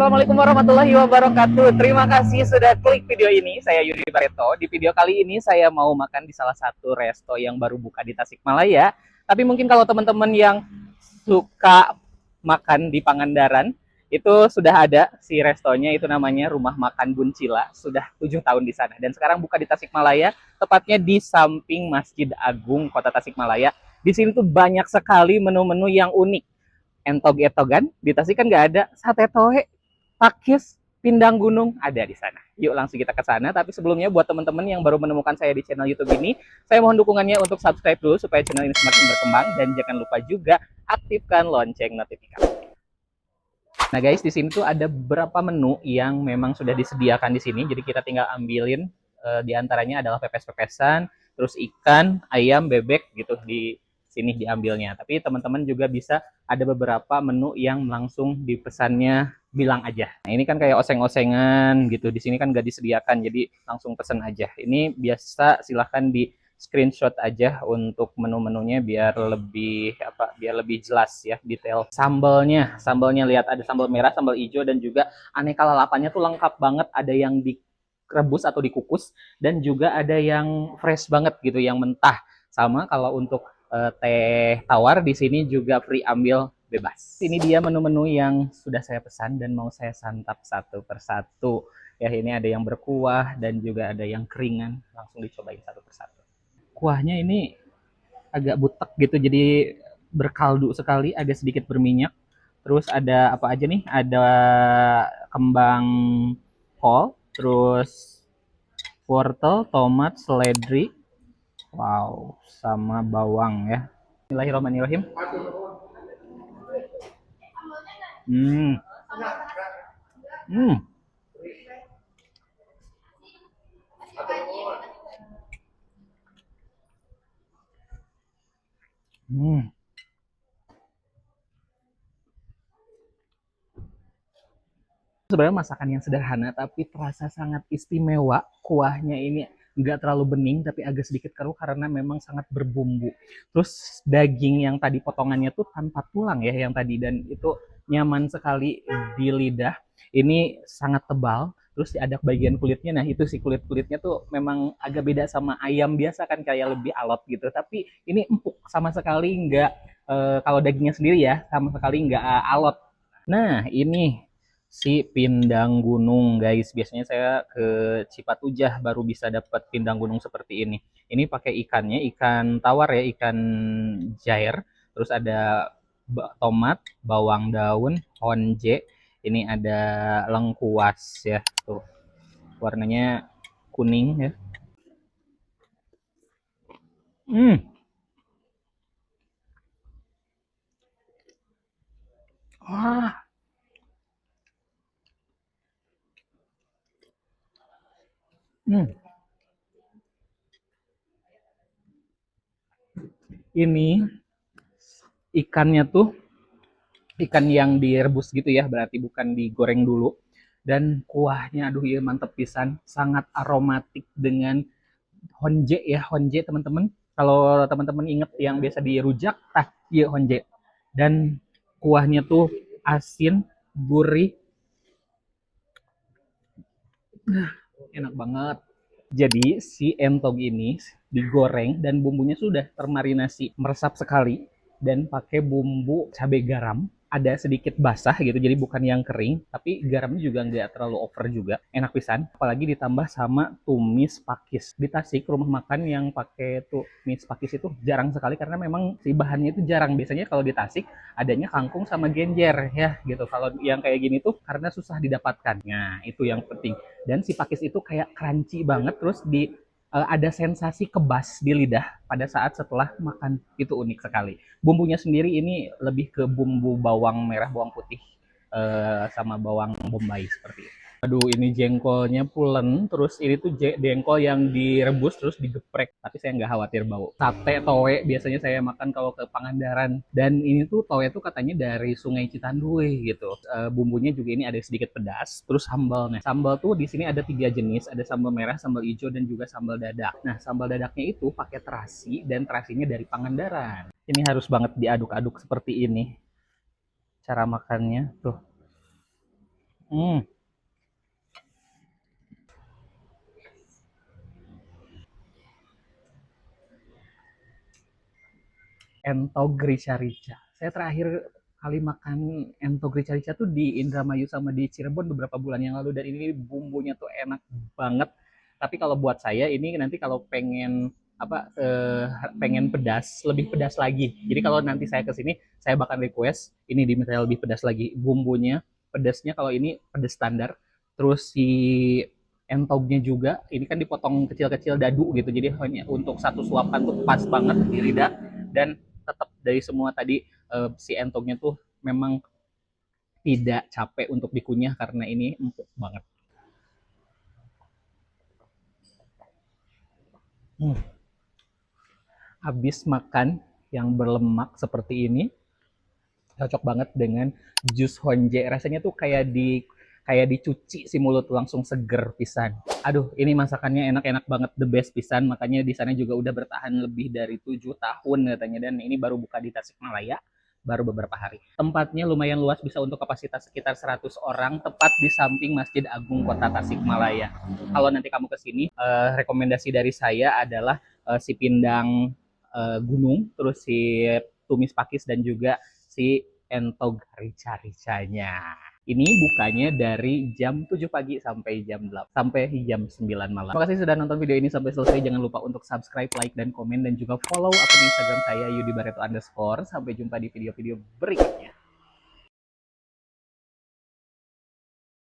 Assalamualaikum warahmatullahi wabarakatuh. Terima kasih sudah klik video ini. Saya Yudi Bareto. Di video kali ini saya mau makan di salah satu resto yang baru buka di Tasikmalaya. Tapi mungkin kalau teman-teman yang suka makan di Pangandaran, itu sudah ada si restonya, itu namanya Rumah Makan Buncila. Sudah 7 tahun di sana. Dan sekarang buka di Tasikmalaya, tepatnya di samping Masjid Agung Kota Tasikmalaya. Di sini tuh banyak sekali menu-menu yang unik. Entog-etogan di Tasik kan nggak ada, sate tohe, pakis, pindang gunung ada di sana. Yuk langsung kita ke sana. Tapi sebelumnya buat teman-teman yang baru menemukan saya di channel YouTube ini, saya mohon dukungannya untuk subscribe dulu supaya channel ini semakin berkembang, dan jangan lupa juga aktifkan lonceng notifikasi. Nah guys, di sini tuh ada beberapa menu yang memang sudah disediakan di sini, jadi kita tinggal ambilin. Di antaranya adalah pepes-pepesan, terus ikan, ayam, bebek gitu di sini diambilnya. Tapi teman-teman juga bisa ada beberapa menu yang langsung dipesannya bilang aja. Nah, ini kan kayak oseng-osengan gitu. Di sini kan nggak disediakan, jadi langsung pesen aja. Ini biasa silahkan di screenshot aja untuk menu-menunya biar lebih jelas ya, detail. Sambalnya lihat ada sambal merah, sambal hijau, dan juga aneka lalapannya tuh lengkap banget. Ada yang direbus atau dikukus, dan juga ada yang fresh banget gitu, yang mentah. Sama kalau untuk teh tawar di sini juga free ambil bebas. Ini dia menu-menu yang sudah saya pesan dan mau saya santap satu persatu. Ya, ini ada yang berkuah dan juga ada yang keringan. Langsung dicobain satu persatu. Kuahnya ini agak butek gitu, jadi berkaldu sekali, agak sedikit berminyak. Terus ada apa aja nih? Ada kembang kol, terus wortel, tomat, seledri, wow, sama bawang ya. Bismillahirrahmanirrahim. Hmm. Hmm. Hmm. Sebenarnya masakan yang sederhana tapi terasa sangat istimewa. Kuahnya ini nggak terlalu bening tapi agak sedikit keruh karena memang sangat berbumbu. Terus daging yang tadi potongannya tuh tanpa tulang ya yang tadi, dan itu nyaman sekali di lidah. Ini sangat tebal. Terus ada bagian kulitnya. Nah, itu si kulit-kulitnya tuh memang agak beda sama ayam biasa kan, kayak lebih alot gitu. Tapi ini empuk sama sekali nggak, kalau dagingnya sendiri ya sama sekali nggak alot. Nah, ini si pindang gunung, guys. Biasanya saya ke Cipatujah baru bisa dapat pindang gunung seperti ini. Ini pakai ikannya, ikan tawar ya, ikan jair. Terus ada tomat, bawang daun, honje. Ini ada lengkuas ya, tuh. Warnanya kuning ya. Hmm. Wah, hmm. Ini ikannya tuh ikan yang direbus gitu ya, berarti bukan digoreng dulu. Dan kuahnya aduh ya mantep pisan, sangat aromatik dengan honje ya, honje teman-teman. Kalau teman-teman inget yang biasa dirujak, iya honje. Dan kuahnya tuh asin, gurih, enak banget. Jadi si entog ini digoreng dan bumbunya sudah termarinasi, meresap sekali, dan pakai bumbu cabai garam. Ada sedikit basah gitu, jadi bukan yang kering, tapi garamnya juga nggak terlalu over juga. Enak pisan, apalagi ditambah sama tumis pakis. Di Tasik, rumah makan yang pakai tumis pakis itu jarang sekali karena memang si bahannya itu jarang. Biasanya kalau di Tasik adanya kangkung sama genjer ya gitu. Kalau yang kayak gini tuh karena susah didapatkan. Nah, itu yang penting. Dan si pakis itu kayak crunchy banget, terus ada sensasi kebas di lidah pada saat setelah makan, itu unik sekali. Bumbunya sendiri ini lebih ke bumbu bawang merah, bawang putih, sama bawang bombay seperti itu. Aduh, ini jengkolnya pulen, terus ini tuh jengkol yang direbus terus digeprek, tapi saya nggak khawatir bau. Sate towe biasanya saya makan kalau ke Pangandaran, dan ini tuh towe tuh katanya dari Sungai Citanduy gitu. Bumbunya juga ini ada sedikit pedas, terus sambalnya. Sambal tuh di sini ada 3 jenis, ada sambal merah, sambal hijau, dan juga sambal dadak. Nah, sambal dadaknya itu pakai terasi, dan terasinya dari Pangandaran. Ini harus banget diaduk-aduk seperti ini cara makannya tuh. Hmm, entog rica-rica. Saya terakhir kali makan entog rica-rica tuh di Indramayu sama di Cirebon beberapa bulan yang lalu dan ini bumbunya tuh enak banget. Tapi kalau buat saya ini nanti kalau pengen pengen pedas, lebih pedas lagi. Jadi kalau nanti saya ke sini, saya bakal request ini diminta lebih pedas lagi. Bumbunya, pedasnya kalau ini pedas standar. Terus si entognya juga, ini kan dipotong kecil-kecil dadu gitu. Jadi hanya untuk satu suapan tuh pas banget di lidah dan tetap dari semua tadi si entognya tuh memang tidak capek untuk dikunyah karena ini empuk banget. Hmm. Habis makan yang berlemak seperti ini, cocok banget dengan jus honje. Rasanya tuh kayak dicuci si mulut langsung seger pisan. Aduh, ini masakannya enak-enak banget, the best pisan. Makanya di sana juga udah bertahan lebih dari 7 tahun katanya dan ini baru buka di Tasikmalaya baru beberapa hari. Tempatnya lumayan luas, bisa untuk kapasitas sekitar 100 orang, tepat di samping Masjid Agung Kota Tasikmalaya. Kalau nanti kamu ke sini, rekomendasi dari saya adalah si pindang gunung, terus si tumis pakis dan juga si entog rica-ricanya. Ini bukanya dari jam 7 pagi sampai jam 8, sampai jam 9 malam. Terima kasih sudah nonton video ini sampai selesai. Jangan lupa untuk subscribe, like, dan komen, dan juga follow akun Instagram saya Yudi Barreto_. Sampai jumpa di video-video berikutnya.